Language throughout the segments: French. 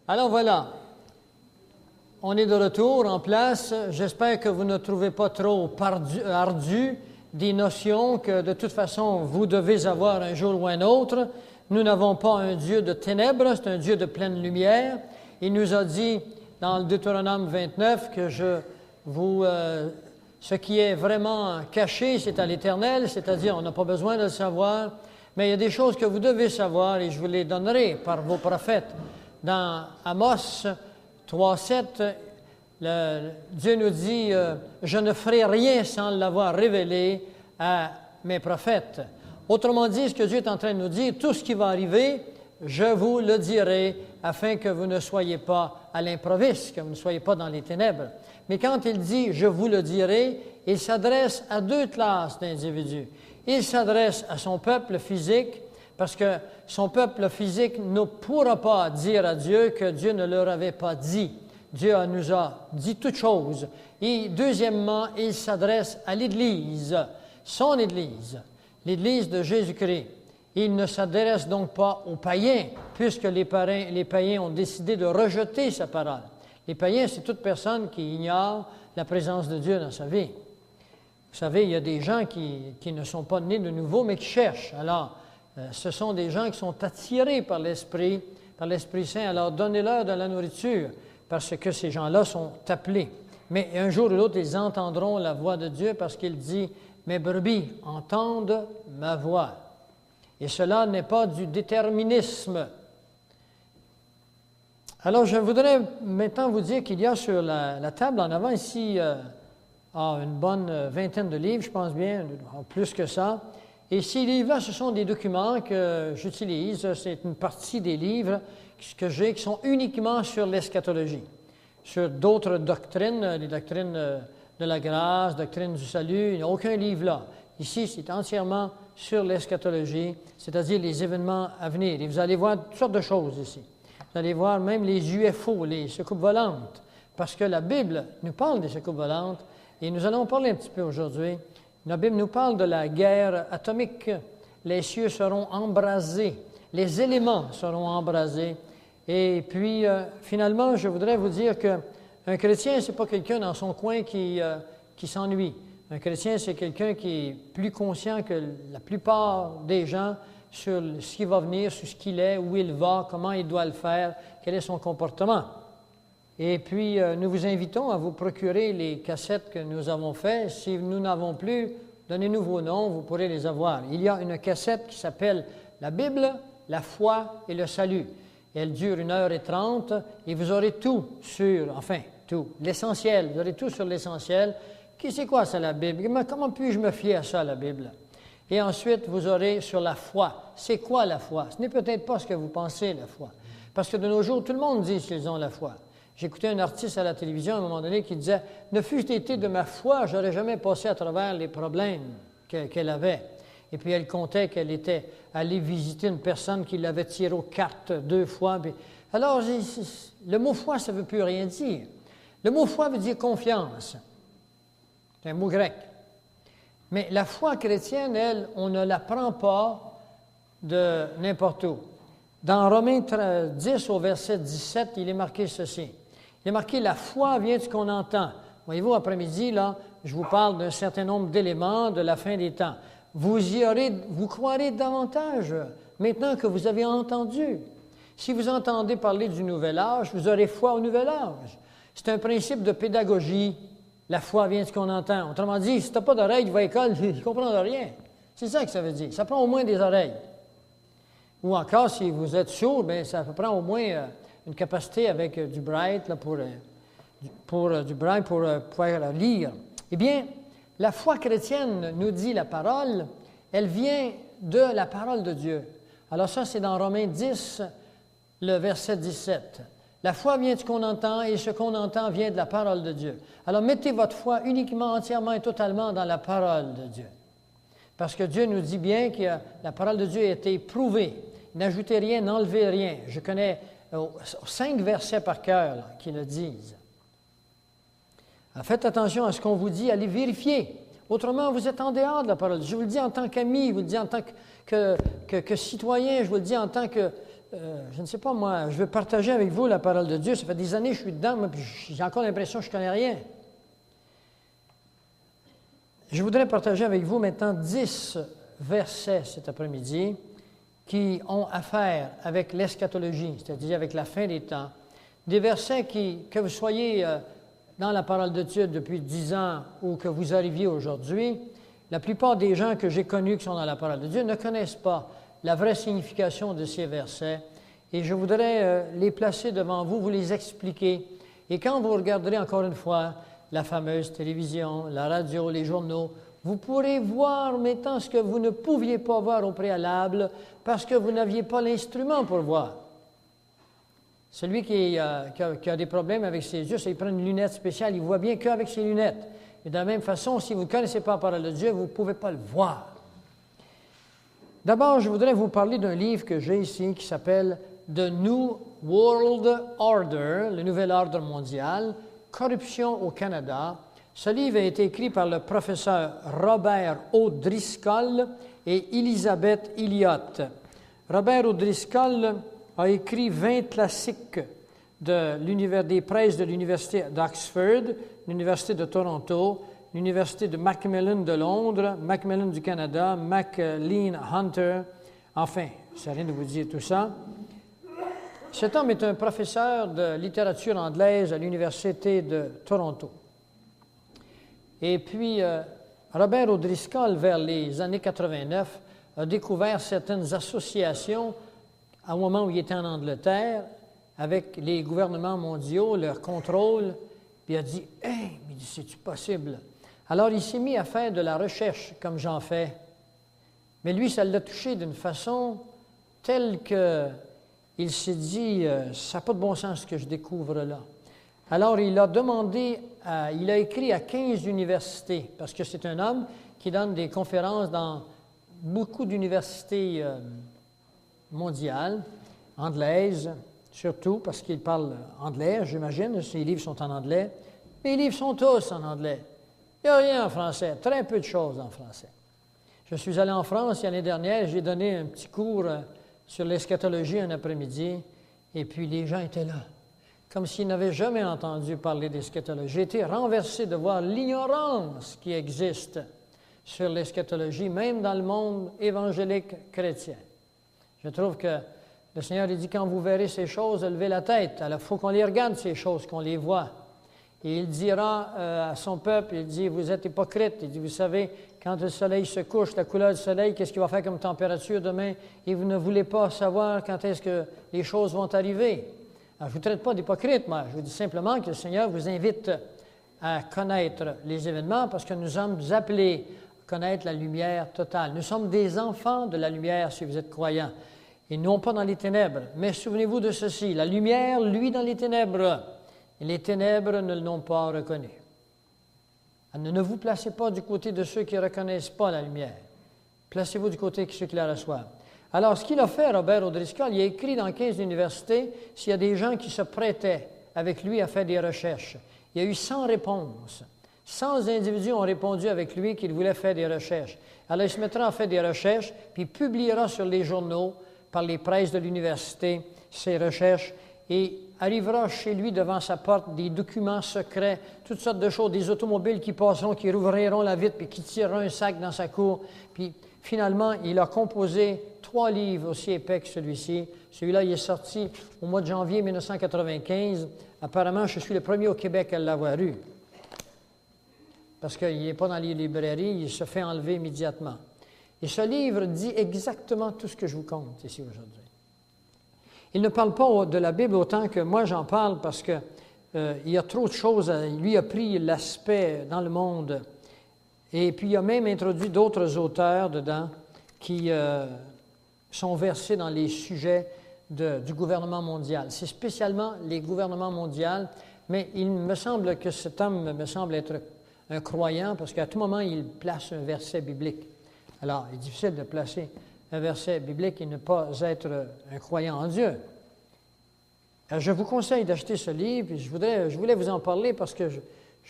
Alors voilà, on est de retour en place. J'espère que vous ne trouvez pas trop ardu des notions que de toute façon vous devez avoir un jour ou un autre. Nous n'avons pas un Dieu de ténèbres, c'est un Dieu de pleine lumière. Il nous a dit dans le Deutéronome 29 que ce qui est vraiment caché, c'est à l'Éternel, c'est-à-dire on n'a pas besoin de le savoir, mais il y a des choses que vous devez savoir et je vous les donnerai par vos prophètes. Dans Amos 3,7, Dieu nous dit « Je ne ferai rien sans l'avoir révélé à mes prophètes ». Autrement dit, ce que Dieu est en train de nous dire, tout ce qui va arriver, je vous le dirai afin que vous ne soyez pas à l'improviste, que vous ne soyez pas dans les ténèbres. Mais quand il dit « je vous le dirai », il s'adresse à deux classes d'individus. Il s'adresse à son peuple physique, parce que son peuple physique ne pourra pas dire à Dieu que Dieu ne leur avait pas dit. Dieu nous a dit toutes choses. Et deuxièmement, il s'adresse à l'Église, son Église, l'Église de Jésus-Christ. Il ne s'adresse donc pas aux païens, puisque les païens ont décidé de rejeter sa parole. Les païens, c'est toute personne qui ignore la présence de Dieu dans sa vie. Vous savez, il y a des gens qui ne sont pas nés de nouveau, mais qui cherchent. Alors, ce sont des gens qui sont attirés par l'Esprit Saint. Alors, donnez-leur de la nourriture, parce que ces gens-là sont appelés. Mais un jour ou l'autre, ils entendront la voix de Dieu, parce qu'il dit « Mes brebis entendent ma voix ». Et cela n'est pas du déterminisme. Alors, je voudrais maintenant vous dire qu'il y a sur la table en avant ici une bonne vingtaine de livres, je pense bien, plus que ça. Et ces livres-là, ce sont des documents que j'utilise. C'est une partie des livres que j'ai qui sont uniquement sur l'eschatologie, sur d'autres doctrines, les doctrines de la grâce, doctrines du salut. Il n'y a aucun livre là. Ici, c'est entièrement sur l'eschatologie, c'est-à-dire les événements à venir. Et vous allez voir toutes sortes de choses ici. Vous allez voir même les UFO, les soucoupes volantes, parce que la Bible nous parle des soucoupes volantes, et nous allons en parler un petit peu aujourd'hui. La Bible nous parle de la guerre atomique. Les cieux seront embrasés, les éléments seront embrasés. Et puis, finalement, je voudrais vous dire qu'un chrétien, ce n'est pas quelqu'un dans son coin qui s'ennuie. Un chrétien, c'est quelqu'un qui est plus conscient que la plupart des gens sur ce qui va venir, sur ce qu'il est, où il va, comment il doit le faire, quel est son comportement. Et puis, nous vous invitons à vous procurer les cassettes que nous avons faites. Si nous n'avons plus, donnez-nous vos noms, vous pourrez les avoir. Il y a une cassette qui s'appelle « La Bible, la foi et le salut ». Elle dure 1h30 et vous aurez tout sur, l'essentiel. Vous aurez tout sur l'essentiel. C'est quoi ça, la Bible? Comment puis-je me fier à ça, la Bible? Et ensuite, vous aurez sur la foi. C'est quoi la foi? Ce n'est peut-être pas ce que vous pensez, la foi. Parce que de nos jours, tout le monde dit qu'ils ont la foi. J'écoutais un artiste à la télévision à un moment donné qui disait « Ne fût-ce été de ma foi, je n'aurais jamais passé à travers les problèmes qu'elle avait. » Et puis elle contait qu'elle était allée visiter une personne qui l'avait tiré aux cartes 2 fois. Alors, le mot foi, ça ne veut plus rien dire. Le mot foi veut dire confiance. C'est un mot grec. Mais la foi chrétienne, elle, on ne la prend pas de n'importe où. Dans Romains 10, au verset 17, il est marqué ceci. Il est marqué « La foi vient de ce qu'on entend ». Voyez-vous, après-midi, là, je vous parle d'un certain nombre d'éléments de la fin des temps. Vous croirez davantage maintenant que vous avez entendu. Si vous entendez parler du nouvel âge, vous aurez foi au nouvel âge. C'est un principe de pédagogie. La foi vient de ce qu'on entend. Autrement dit, si tu n'as pas d'oreille, tu vas à l'école, tu ne comprends rien. C'est ça que ça veut dire. Ça prend au moins des oreilles. Ou encore, si vous êtes sourd, bien, ça prend au moins une capacité avec du braille pour pouvoir lire. Eh bien, la foi chrétienne, nous dit la parole, elle vient de la parole de Dieu. Alors ça, c'est dans Romains 10, le verset 17. La foi vient de ce qu'on entend et ce qu'on entend vient de la parole de Dieu. Alors, mettez votre foi uniquement, entièrement et totalement dans la parole de Dieu. Parce que Dieu nous dit bien que la parole de Dieu a été prouvée. N'ajoutez rien, n'enlevez rien. Je connais 5 versets par cœur qui le disent. Alors, faites attention à ce qu'on vous dit, allez vérifier. Autrement, vous êtes en dehors de la parole. Je vous le dis en tant qu'ami, je vous le dis en tant que citoyen, je vous le dis en tant que je ne sais pas moi, je veux partager avec vous la parole de Dieu. Ça fait des années que je suis dedans, moi, puis j'ai encore l'impression que je ne connais rien. Je voudrais partager avec vous maintenant 10 versets cet après-midi qui ont affaire avec l'eschatologie, c'est-à-dire avec la fin des temps. Des versets que vous soyez dans la parole de Dieu depuis 10 ans ou que vous arriviez aujourd'hui, la plupart des gens que j'ai connus qui sont dans la parole de Dieu ne connaissent pas la vraie signification de ces versets. Et je voudrais les placer devant vous, vous les expliquer. Et quand vous regarderez encore une fois la fameuse télévision, la radio, les journaux, vous pourrez voir maintenant ce que vous ne pouviez pas voir au préalable parce que vous n'aviez pas l'instrument pour voir. Celui qui a des problèmes avec ses yeux, c'est qu'il prend une lunette spéciale, il ne voit bien qu'avec ses lunettes. Et de la même façon, si vous ne connaissez pas la parole de Dieu, vous ne pouvez pas le voir. D'abord, je voudrais vous parler d'un livre que j'ai ici qui s'appelle « The New World Order », le nouvel ordre mondial, corruption au Canada. Ce livre a été écrit par le professeur Robert O'Driscoll et Elizabeth Elliott. Robert O'Driscoll a écrit 20 classiques des presses de l'Université d'Oxford, l'Université de Toronto, l'Université de Macmillan de Londres, Macmillan du Canada, Maclean Hunter. Enfin, je ne sais rien de vous dire tout ça. Cet homme est un professeur de littérature anglaise à l'Université de Toronto. Et puis, Robert O'Driscoll, vers les années 89, a découvert certaines associations au moment où il était en Angleterre, avec les gouvernements mondiaux, leur contrôle, puis il a dit « Hey, mais c'est-tu possible? » Alors, il s'est mis à faire de la recherche, comme j'en fais. Mais lui, ça l'a touché d'une façon telle qu'il s'est dit « Ça n'a pas de bon sens ce que je découvre là. » Alors, il a écrit à 15 universités, parce que c'est un homme qui donne des conférences dans beaucoup d'universités mondiales, anglaises, surtout parce qu'il parle anglais, j'imagine, ses livres sont en anglais. Les livres sont tous en anglais. Il n'y a rien en français, très peu de choses en français. Je suis allé en France l'année dernière, j'ai donné un petit cours sur l'eschatologie un après-midi, et puis les gens étaient là, comme s'ils n'avaient jamais entendu parler d'eschatologie. J'ai été renversé de voir l'ignorance qui existe sur l'eschatologie, même dans le monde évangélique chrétien. Je trouve que le Seigneur dit, quand vous verrez ces choses, levez la tête. Alors, il faut qu'on les regarde, ces choses, qu'on les voit. Et il dira à son peuple, il dit, vous êtes hypocrites. Il dit, vous savez, quand le soleil se couche, la couleur du soleil, qu'est-ce qu'il va faire comme température demain? Et vous ne voulez pas savoir quand est-ce que les choses vont arriver. Alors, je ne vous traite pas d'hypocrite, moi. Je vous dis simplement que le Seigneur vous invite à connaître les événements parce que nous sommes appelés à connaître la lumière totale. Nous sommes des enfants de la lumière si vous êtes croyants. Et non pas dans les ténèbres. Mais souvenez-vous de ceci, la lumière, lui, dans les ténèbres, et les ténèbres ne l'ont pas reconnu. Alors, ne vous placez pas du côté de ceux qui ne reconnaissent pas la lumière. Placez-vous du côté de ceux qui la reçoivent. Alors, ce qu'il a fait, Robert O'Driscoll, il a écrit dans 15 universités s'il y a des gens qui se prêtaient avec lui à faire des recherches. Il y a eu 100 réponses. 100 individus ont répondu avec lui qu'ils voulaient faire des recherches. Alors, il se mettra à faire des recherches, puis il publiera sur les journaux, par les presses de l'université, ses recherches, et arrivera chez lui devant sa porte des documents secrets, toutes sortes de choses, des automobiles qui passeront, qui rouvriront la vitre, puis qui tireront un sac dans sa cour. Puis finalement, il a composé 3 livres aussi épais que celui-ci. Celui-là, il est sorti au mois de janvier 1995. Apparemment, je suis le premier au Québec à l'avoir eu. Parce qu'il n'est pas dans les librairies, il se fait enlever immédiatement. Et ce livre dit exactement tout ce que je vous conte ici aujourd'hui. Il ne parle pas de la Bible autant que moi j'en parle parce qu'il y a trop de choses. Lui a pris l'aspect dans le monde. Et puis il a même introduit d'autres auteurs dedans qui sont versés dans les sujets du gouvernement mondial. C'est spécialement les gouvernements mondiaux, mais il me semble que cet homme me semble être un croyant parce qu'à tout moment, il place un verset biblique. Alors, il est difficile de placer un verset biblique et ne pas être un croyant en Dieu. Alors, je vous conseille d'acheter ce livre et je voulais vous en parler parce que je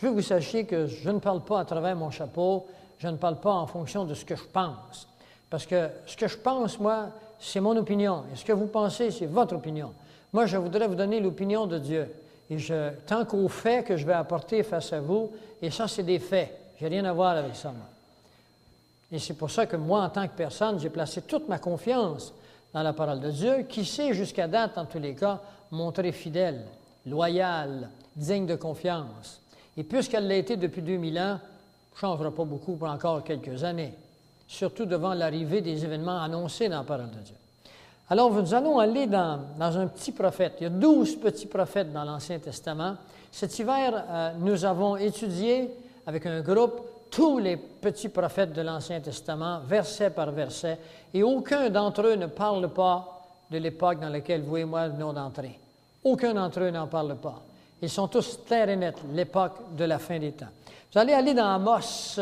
veux que vous sachiez que je ne parle pas à travers mon chapeau, je ne parle pas en fonction de ce que je pense. Parce que ce que je pense, moi, c'est mon opinion. Et ce que vous pensez, c'est votre opinion. Moi, je voudrais vous donner l'opinion de Dieu. Et tant qu'aux faits que je vais apporter face à vous, et ça, c'est des faits. Je n'ai rien à voir avec ça, moi. Et c'est pour ça que moi, en tant que personne, j'ai placé toute ma confiance dans la parole de Dieu, qui s'est jusqu'à date, en tous les cas, montrée fidèle, loyale, digne de confiance. Et puisqu'elle l'a été depuis 2000 ans, ne changera pas beaucoup pour encore quelques années, surtout devant l'arrivée des événements annoncés dans la parole de Dieu. Alors, nous allons aller dans un petit prophète. Il y a 12 petits prophètes dans l'Ancien Testament. Cet hiver, nous avons étudié avec un groupe tous les petits prophètes de l'Ancien Testament, verset par verset, et aucun d'entre eux ne parle pas de l'époque dans laquelle vous et moi venons d'entrer. Aucun d'entre eux n'en parle pas. Ils sont tous clairs et nets, l'époque de la fin des temps. Vous allez aller dans Amos,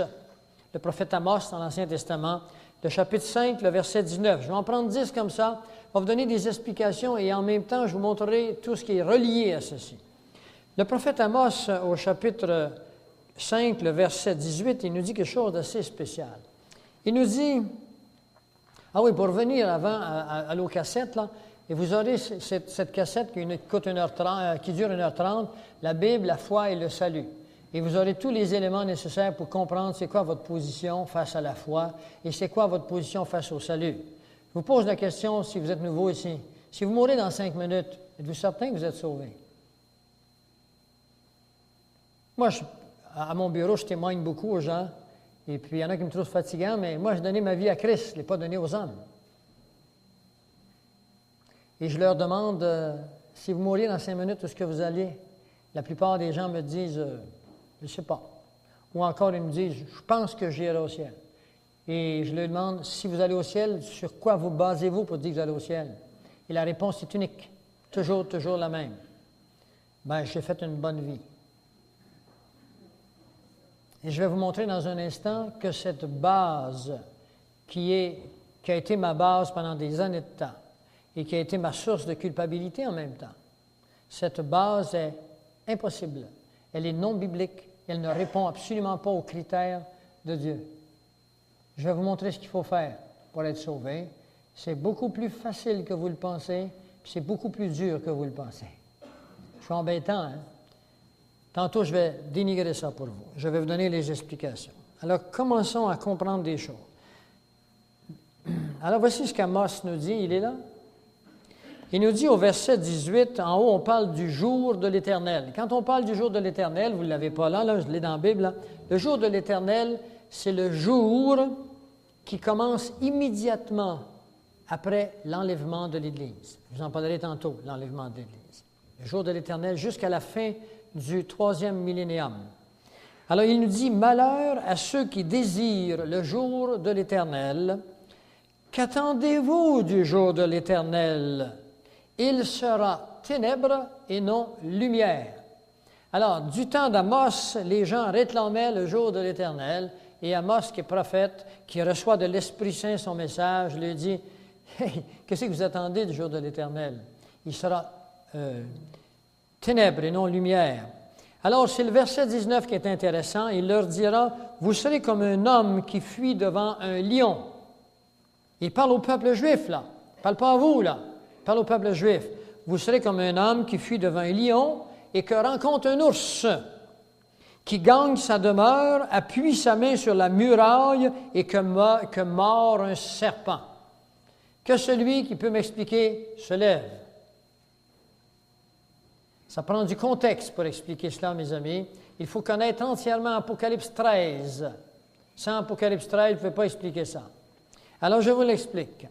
le prophète Amos dans l'Ancien Testament, le chapitre 5, le verset 19. Je vais en prendre 10 comme ça. Je vais vous donner des explications et en même temps, je vous montrerai tout ce qui est relié à ceci. Le prophète Amos, au chapitre 5, le verset 18, il nous dit quelque chose d'assez spécial. Il nous dit, ah oui, pour revenir avant à nos cassettes, là, et vous aurez cette cassette qui dure 1h30, la Bible, la foi et le salut. Et vous aurez tous les éléments nécessaires pour comprendre c'est quoi votre position face à la foi et c'est quoi votre position face au salut. Je vous pose la question, si vous êtes nouveau ici, si vous mourrez dans 5 minutes, êtes-vous certain que vous êtes sauvé? Moi, à mon bureau, je témoigne beaucoup aux gens, et puis il y en a qui me trouvent fatigant, mais moi, j'ai donné ma vie à Christ, je ne l'ai pas donné aux hommes. Et je leur demande, si vous mouriez dans 5 minutes, où est-ce que vous allez? La plupart des gens me disent, je ne sais pas. Ou encore, ils me disent, je pense que j'irai au ciel. Et je leur demande, si vous allez au ciel, sur quoi vous basez-vous pour dire que vous allez au ciel? Et la réponse est unique, toujours la même. Bien, j'ai fait une bonne vie. Et je vais vous montrer dans un instant que cette base qui a été ma base pendant des années de temps et qui a été ma source de culpabilité en même temps, cette base est impossible. Elle est non biblique. Elle ne répond absolument pas aux critères de Dieu. Je vais vous montrer ce qu'il faut faire pour être sauvé. C'est beaucoup plus facile que vous le pensez, puis c'est beaucoup plus dur que vous le pensez. Je suis embêtant, hein? Tantôt, je vais dénigrer ça pour vous. Je vais vous donner les explications. Alors, commençons à comprendre des choses. Alors, voici ce qu'Amos nous dit. Il est là. Il nous dit au verset 18, en haut, on parle du jour de l'Éternel. Quand on parle du jour de l'Éternel, vous ne l'avez pas là, je l'ai dans la Bible, là. Le jour de l'Éternel, c'est le jour qui commence immédiatement après l'enlèvement de l'Église. Je vous en parlerai tantôt, l'enlèvement de l'Église. Le jour de l'Éternel jusqu'à la fin du 3e millénium. Alors, il nous dit, « Malheur à ceux qui désirent le jour de l'Éternel. Qu'attendez-vous du jour de l'Éternel? Il sera ténèbres et non lumière. » Alors, du temps d'Amos, les gens réclamaient le jour de l'Éternel, et Amos, qui est prophète, qui reçoit de l'Esprit Saint son message, lui dit, « Hey, qu'est-ce que vous attendez du jour de l'Éternel? Il sera ténèbres et non lumière. » Alors, c'est le verset 19 qui est intéressant. Il leur dira, « Vous serez comme un homme qui fuit devant un lion. » Il parle au peuple juif, là. Il ne parle pas à vous, là. Il parle au peuple juif. « Vous serez comme un homme qui fuit devant un lion et que rencontre un ours, qui gagne sa demeure, appuie sa main sur la muraille et que mord un serpent. Que celui qui peut m'expliquer se lève. » Ça prend du contexte pour expliquer cela, mes amis. Il faut connaître entièrement Apocalypse 13. Sans Apocalypse 13, je ne pouvez pas expliquer ça. Alors, je vous l'explique.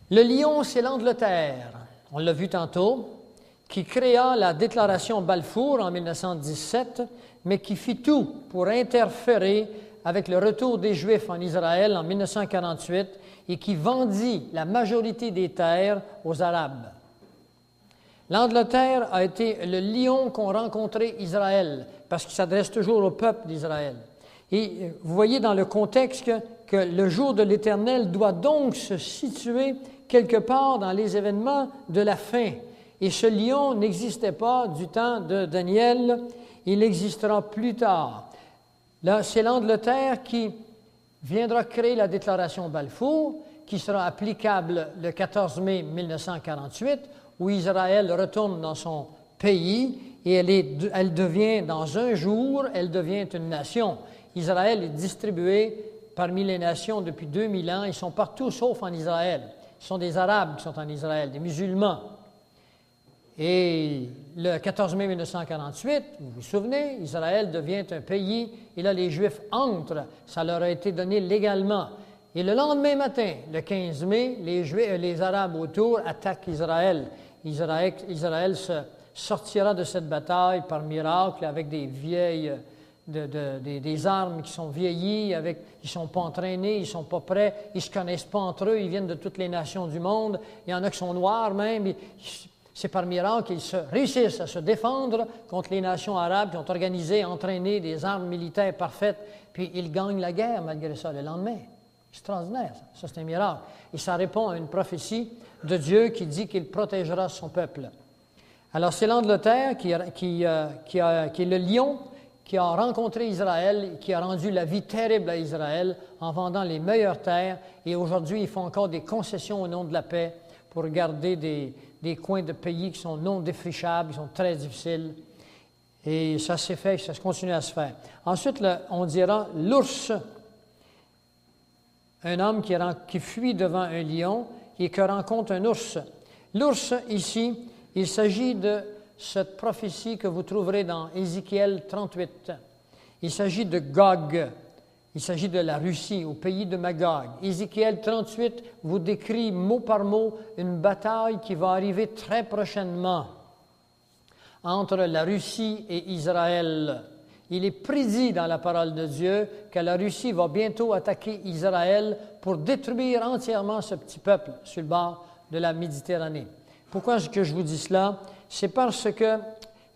Le lion, c'est l'Angleterre, on l'a vu tantôt, qui créa la déclaration Balfour en 1917, mais qui fit tout pour interférer avec le retour des Juifs en Israël en 1948 et qui vendit la majorité des terres aux Arabes. L'Angleterre a été le lion qu'ont rencontré Israël, parce qu'il s'adresse toujours au peuple d'Israël. Et vous voyez dans le contexte que le jour de l'Éternel doit donc se situer quelque part dans les événements de la fin. Et ce lion n'existait pas du temps de Daniel, il existera plus tard. Là, c'est l'Angleterre qui viendra créer la déclaration Balfour, qui sera applicable le 14 mai 1948, où Israël retourne dans son pays et elle devient, dans un jour, elle devient une nation. Israël est distribué parmi les nations depuis 2000 ans. Ils sont partout sauf en Israël. Ce sont des Arabes qui sont en Israël, des musulmans. Et le 14 mai 1948, vous vous souvenez, Israël devient un pays et là les Juifs entrent. Ça leur a été donné légalement. Et le lendemain matin, le 15 mai, les Arabes autour attaquent Israël. Israël sortira de cette bataille par miracle avec des vieilles, des armes qui sont vieillies, ils ne sont pas entraînés, ils ne sont pas prêts, ils ne se connaissent pas entre eux, ils viennent de toutes les nations du monde. Il y en a qui sont noirs même. C'est par miracle qu'ils réussissent à se défendre contre les nations arabes qui ont organisé, entraîné des armes militaires parfaites, puis ils gagnent la guerre malgré ça le lendemain. Extraordinaire, ça c'est un miracle. Et ça répond à une prophétie de Dieu qui dit qu'il protégera son peuple. Alors c'est l'Angleterre qui est le lion qui a rencontré Israël, qui a rendu la vie terrible à Israël en vendant les meilleures terres. Et aujourd'hui, ils font encore des concessions au nom de la paix pour garder des coins de pays qui sont non défrichables, qui sont très difficiles. Et ça s'est fait, ça continue à se faire. Ensuite, on dira l'ours, un homme qui fuit devant un lion et qui rencontre un ours. L'ours, ici, il s'agit de cette prophétie que vous trouverez dans Ézéchiel 38. Il s'agit de Gog. Il s'agit de la Russie, au pays de Magog. Ézéchiel 38 vous décrit mot par mot une bataille qui va arriver très prochainement entre la Russie et Israël. Il est prédit dans la parole de Dieu que la Russie va bientôt attaquer Israël pour détruire entièrement ce petit peuple sur le bord de la Méditerranée. Pourquoi est-ce que je vous dis cela? C'est parce que,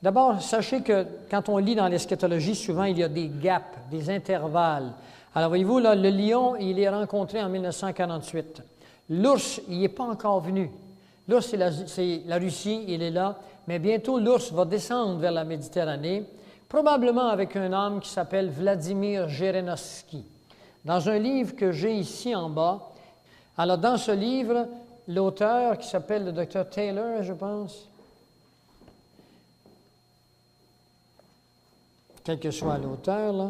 d'abord, sachez que quand on lit dans l'eschatologie, souvent il y a des gaps, des intervalles. Alors, voyez-vous, là, le lion, il est rencontré en 1948. L'ours, il n'est pas encore venu. L'ours, c'est la Russie, il est là, mais bientôt l'ours va descendre vers la Méditerranée, probablement avec un homme qui s'appelle Vladimir Zhirinovsky. Dans un livre que j'ai ici en bas, alors dans ce livre, l'auteur qui s'appelle le Dr. Taylor, je pense, quel que soit l'auteur, là,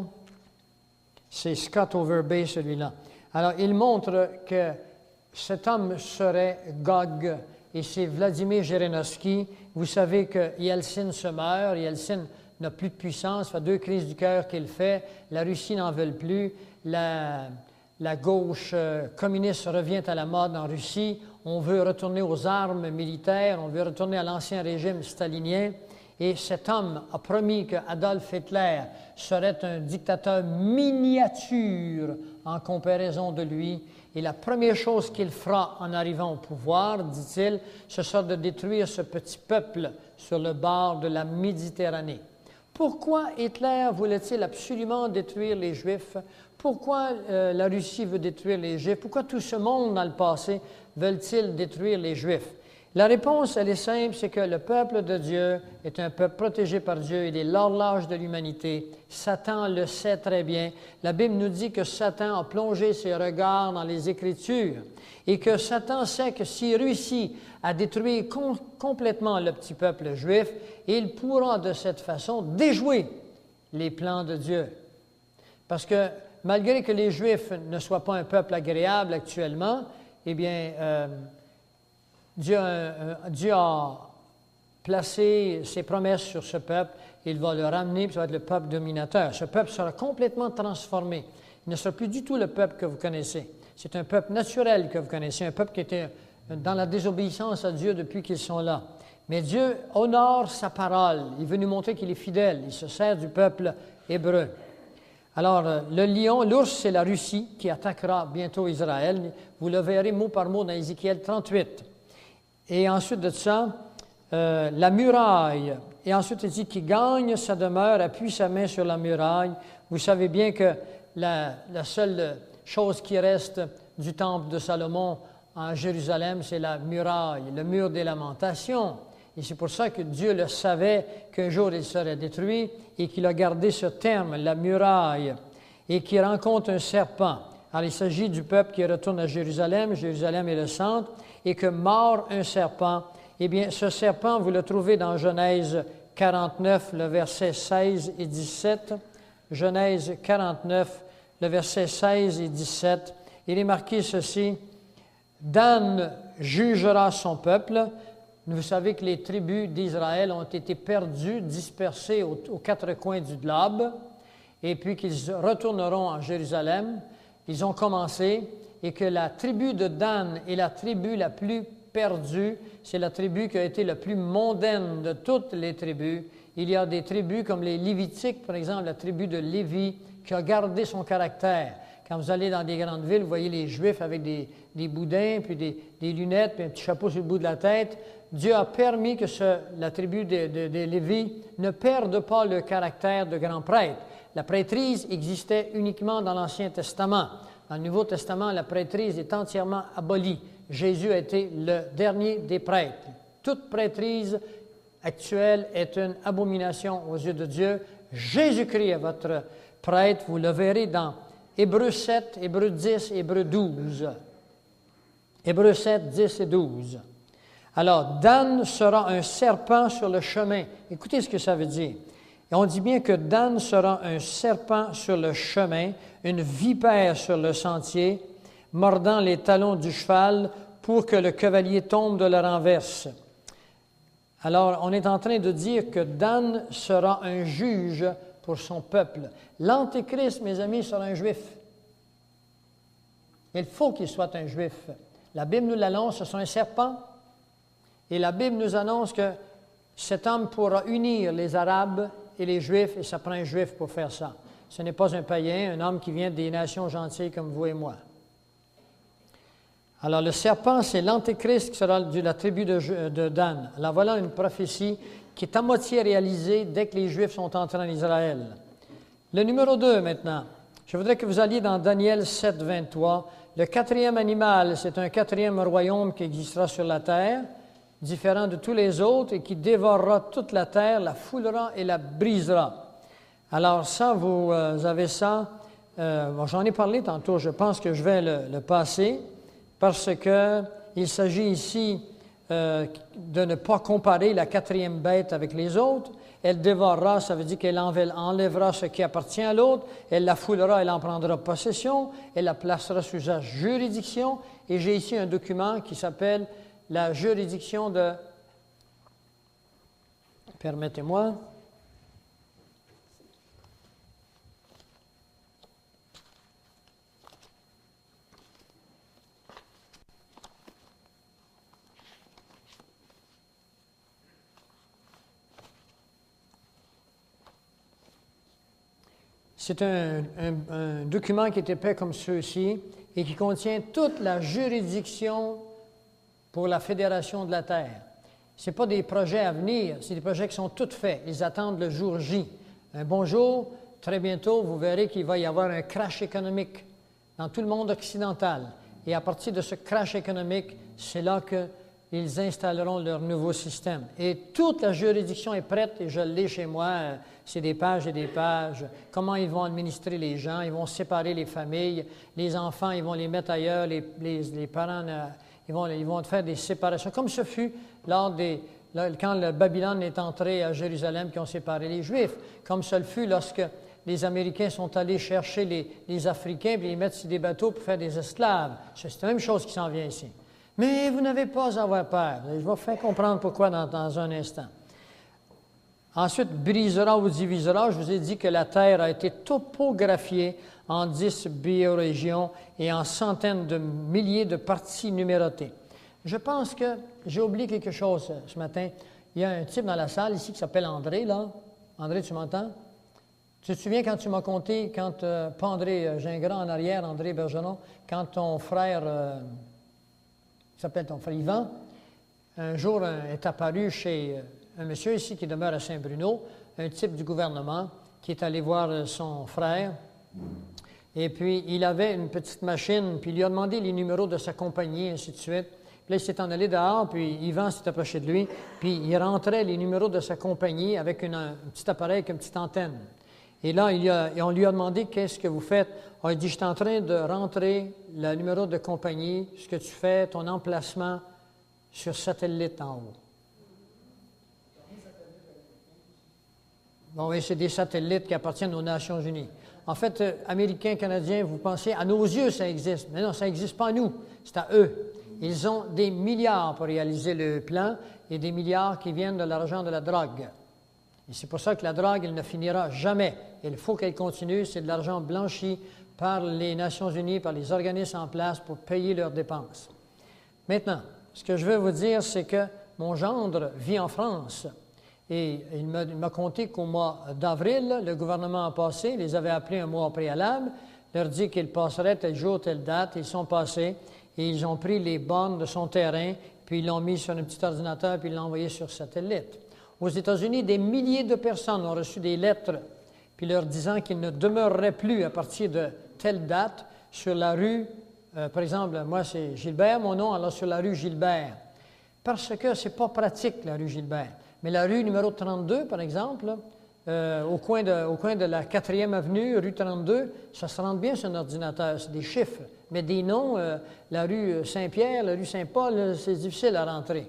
c'est Scott Overbay, celui-là. Alors, il montre que cet homme serait Gog, et c'est Vladimir Zhirinovsky. Vous savez que Yeltsin se meurt, Yeltsin n'a plus de puissance, ça fait 2 crises du cœur qu'il fait, la Russie n'en veut plus, la gauche communiste revient à la mode en Russie, on veut retourner aux armes militaires, on veut retourner à l'ancien régime stalinien. Et cet homme a promis que Adolf Hitler serait un dictateur miniature en comparaison de lui. Et la première chose qu'il fera en arrivant au pouvoir, dit-il, ce sera de détruire ce petit peuple sur le bord de la Méditerranée. Pourquoi Hitler voulait-il absolument détruire les Juifs? Pourquoi la Russie veut détruire les Juifs? Pourquoi tout ce monde dans le passé veulent-ils détruire les Juifs? La réponse, elle est simple, c'est que le peuple de Dieu est un peuple protégé par Dieu, il est l'horloge de l'humanité. Satan le sait très bien. La Bible nous dit que Satan a plongé ses regards dans les Écritures et que Satan sait que s'il réussit à détruire complètement le petit peuple juif, il pourra de cette façon déjouer les plans de Dieu. Parce que malgré que les Juifs ne soient pas un peuple agréable actuellement, eh bien, Dieu a placé ses promesses sur ce peuple. Il va le ramener, puis ça va être le peuple dominateur. Ce peuple sera complètement transformé. Il ne sera plus du tout le peuple que vous connaissez. C'est un peuple naturel que vous connaissez, un peuple qui était dans la désobéissance à Dieu depuis qu'ils sont là. Mais Dieu honore sa parole. Il veut nous montrer qu'il est fidèle. Il se sert du peuple hébreu. Alors, le lion, l'ours, c'est la Russie qui attaquera bientôt Israël. Vous le verrez mot par mot dans Ézéchiel 38. Et ensuite de ça, la muraille. Et ensuite, il dit qu'il gagne sa demeure, appuie sa main sur la muraille. Vous savez bien que la seule chose qui reste du temple de Salomon en Jérusalem, c'est la muraille, le mur des lamentations. Et c'est pour ça que Dieu le savait qu'un jour il serait détruit et qu'il a gardé ce terme, la muraille, et qu'il rencontre un serpent. Alors, il s'agit du peuple qui retourne à Jérusalem. Jérusalem est le centre. Et que mord un serpent. Eh bien, ce serpent, vous le trouvez dans Genèse 49, le verset 16 et 17. Genèse 49, le verset 16 et 17. Il est marqué ceci. Dan jugera son peuple. Vous savez que les tribus d'Israël ont été perdues, dispersées aux quatre coins du globe, et puis qu'ils retourneront en Jérusalem. Ils ont commencé, et que la tribu de Dan est la tribu la plus perdue. C'est la tribu qui a été la plus mondaine de toutes les tribus. Il y a des tribus comme les Lévitiques, par exemple, la tribu de Lévi, qui a gardé son caractère. Quand vous allez dans des grandes villes, vous voyez les Juifs avec des boudins, puis des lunettes, puis un petit chapeau sur le bout de la tête. Dieu a permis que la tribu de Lévi ne perde pas le caractère de grand prêtre. La prêtrise existait uniquement dans l'Ancien Testament. Dans le Nouveau Testament, la prêtrise est entièrement abolie. Jésus a été le dernier des prêtres. Toute prêtrise actuelle est une abomination aux yeux de Dieu. Jésus-Christ est votre prêtre. Vous le verrez dans Hébreux 7, Hébreux 10, Hébreux 12. Hébreux 7, 10 et 12. Alors, Dan sera un serpent sur le chemin. Écoutez ce que ça veut dire. Et on dit bien que Dan sera un serpent sur le chemin, une vipère sur le sentier, mordant les talons du cheval pour que le cavalier tombe de la renverse. Alors, on est en train de dire que Dan sera un juge pour son peuple. L'Antéchrist, mes amis, sera un juif. Il faut qu'il soit un juif. La Bible nous l'annonce, ce sera un serpent. Et la Bible nous annonce que cet homme pourra unir les Arabes et les Juifs, et ça prend un Juif pour faire ça. Ce n'est pas un païen, un homme qui vient des nations gentilles comme vous et moi. Alors, le serpent, c'est l'Antéchrist qui sera de la tribu de Dan. Alors, voilà une prophétie qui est à moitié réalisée dès que les Juifs sont entrés en Israël. Le numéro 2, maintenant. Je voudrais que vous alliez dans Daniel 7, 23. Le quatrième animal, c'est un quatrième royaume qui existera sur la terre, différent de tous les autres, et qui dévorera toute la terre, la foulera et la brisera. Alors ça, vous avez ça. J'en ai parlé tantôt, je pense que je vais le passer, parce qu'il s'agit ici de ne pas comparer la quatrième bête avec les autres. Elle dévorera, ça veut dire qu'elle enlèvera ce qui appartient à l'autre, elle la foulera, elle en prendra possession, elle la placera sous sa juridiction, et j'ai ici un document qui s'appelle la juridiction de... Permettez-moi. C'est un document qui est épais comme ceux-ci et qui contient toute la juridiction pour la Fédération de la Terre. Ce n'est pas des projets à venir, c'est des projets qui sont tous faits. Ils attendent le jour J. Un bon jour, très bientôt, vous verrez qu'il va y avoir un crash économique dans tout le monde occidental. Et à partir de ce crash économique, c'est là qu'ils installeront leur nouveau système. Et toute la juridiction est prête, et je l'ai chez moi, c'est des pages et des pages. Comment ils vont administrer les gens, ils vont séparer les familles, les enfants, ils vont les mettre ailleurs, les parents... Ils vont faire des séparations, comme ce fut quand le Babylone est entré à Jérusalem, qui ont séparé les Juifs, comme ce fut lorsque les Américains sont allés chercher les Africains et les mettre sur des bateaux pour faire des esclaves. C'est la même chose qui s'en vient ici. Mais vous n'avez pas à avoir peur. Je vais vous faire comprendre pourquoi dans un instant. Ensuite, brisera ou divisera. Je vous ai dit que la terre a été topographiée en 10 biorégions et en centaines de milliers de parties numérotées. Je pense que j'ai oublié quelque chose ce matin. Il y a un type dans la salle ici qui s'appelle André, là. André, tu m'entends? Tu te souviens quand tu m'as conté, pas André Gingras en arrière, André Bergeron, quand ton frère, qui s'appelle ton frère Yvan, un jour est apparu chez un monsieur ici qui demeure à Saint-Bruno, un type du gouvernement qui est allé voir son frère. Et puis, il avait une petite machine, puis il lui a demandé les numéros de sa compagnie, et ainsi de suite. Puis là, il s'est en allé dehors, puis Yvan s'est approché de lui, puis il rentrait les numéros de sa compagnie avec un petit appareil, avec une petite antenne. Et là, et on lui a demandé, qu'est-ce que vous faites? Il dit, je suis en train de rentrer le numéro de compagnie, ce que tu fais, ton emplacement sur satellite en haut. Bon, oui, c'est des satellites qui appartiennent aux Nations unies. En fait, Américains, Canadiens, vous pensez, à nos yeux, ça existe. Mais non, ça n'existe pas à nous, c'est à eux. Ils ont des milliards pour réaliser le plan et des milliards qui viennent de l'argent de la drogue. Et c'est pour ça que la drogue, elle ne finira jamais. Il faut qu'elle continue. C'est de l'argent blanchi par les Nations unies, par les organismes en place pour payer leurs dépenses. Maintenant, ce que je veux vous dire, c'est que mon gendre vit en France. Et il m'a conté qu'au mois d'avril, le gouvernement a passé, les avait appelés un mois au préalable, leur dit qu'ils passeraient tel jour, telle date. Ils sont passés et ils ont pris les bornes de son terrain, puis ils l'ont mis sur un petit ordinateur, puis ils l'ont envoyé sur satellite. Aux États-Unis, des milliers de personnes ont reçu des lettres, puis leur disant qu'ils ne demeureraient plus à partir de telle date sur la rue, par exemple, moi c'est Gilbert, mon nom, alors sur la rue Gilbert, parce que ce n'est pas pratique, la rue Gilbert. Mais la rue numéro 32, par exemple, au coin de la 4e avenue, rue 32, ça se rentre bien sur un ordinateur, c'est des chiffres. Mais des noms, la rue Saint-Pierre, la rue Saint-Paul, c'est difficile à rentrer.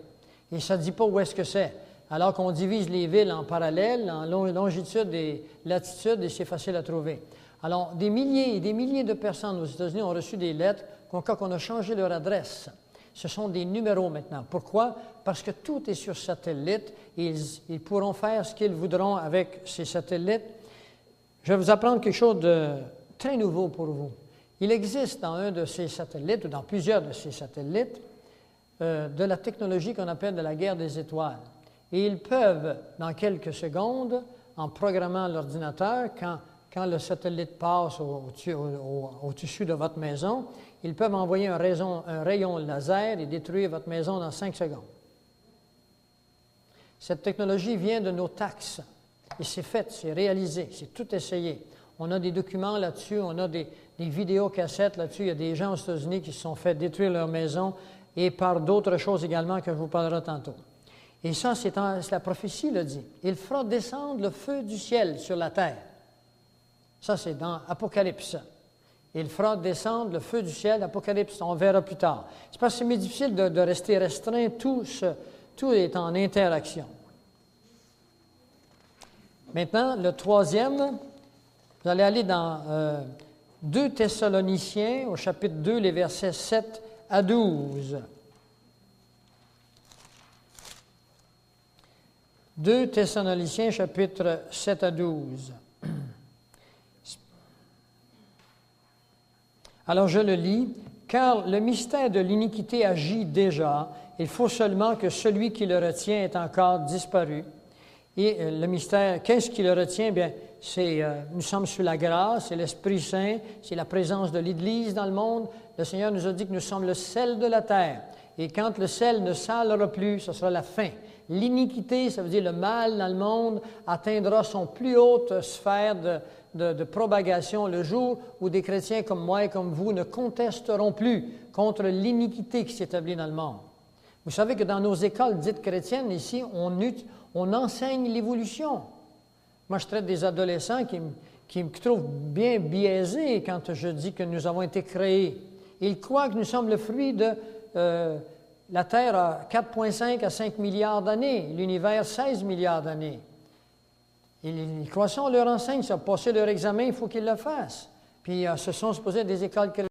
Et ça ne dit pas où est-ce que c'est. Alors qu'on divise les villes en parallèle, en longitude et latitude, et c'est facile à trouver. Alors, des milliers et des milliers de personnes aux États-Unis ont reçu des lettres qu'on a changé leur adresse. Ce sont des numéros maintenant. Pourquoi? Parce que tout est sur satellite et ils pourront faire ce qu'ils voudront avec ces satellites. Je vais vous apprendre quelque chose de très nouveau pour vous. Il existe dans un de ces satellites, ou dans plusieurs de ces satellites, de la technologie qu'on appelle de la guerre des étoiles. Et ils peuvent, dans quelques secondes, en programmant l'ordinateur, quand le satellite passe au-dessus de votre maison, ils peuvent envoyer un rayon laser et détruire votre maison dans 5 secondes. Cette technologie vient de nos taxes. Et c'est fait, c'est réalisé, c'est tout essayé. On a des documents là-dessus, on a des vidéocassettes là-dessus. Il y a des gens aux États-Unis qui se sont fait détruire leur maison et par d'autres choses également que je vous parlerai tantôt. Et ça, c'est la prophétie le dit. Il fera descendre le feu du ciel sur la terre. Ça, c'est dans Apocalypse. Il fera descendre le feu du ciel, Apocalypse, on verra plus tard. C'est parce que c'est difficile de rester restreint, tout est en interaction. Maintenant, le troisième, vous allez aller dans 2 Thessaloniciens, au chapitre 2, les versets 7 à 12. 2 Thessaloniciens, chapitre 7 à 12. Alors je le lis. « Car le mystère de l'iniquité agit déjà, il faut seulement que celui qui le retient ait encore disparu. » Et le mystère, qu'est-ce qui le retient? Bien, nous sommes sous la grâce, c'est l'Esprit Saint, c'est la présence de l'Église dans le monde. Le Seigneur nous a dit que nous sommes le sel de la terre. Et quand le sel ne salera plus, ce sera la fin. L'iniquité, ça veut dire le mal dans le monde, atteindra son plus haute sphère de propagation le jour où des chrétiens comme moi et comme vous ne contesteront plus contre l'iniquité qui s'établit dans le monde. Vous savez que dans nos écoles dites chrétiennes, ici, on enseigne l'évolution. Moi, je traite des adolescents qui me trouvent bien biaisés quand je dis que nous avons été créés. Ils croient que nous sommes le fruit de la Terre a 4,5 à 5 milliards d'années, l'univers 16 milliards d'années. Les croissants leur enseignent ça. Passer leur examen, il faut qu'ils le fassent. Puis ce sont supposés des écoles chrétiennes.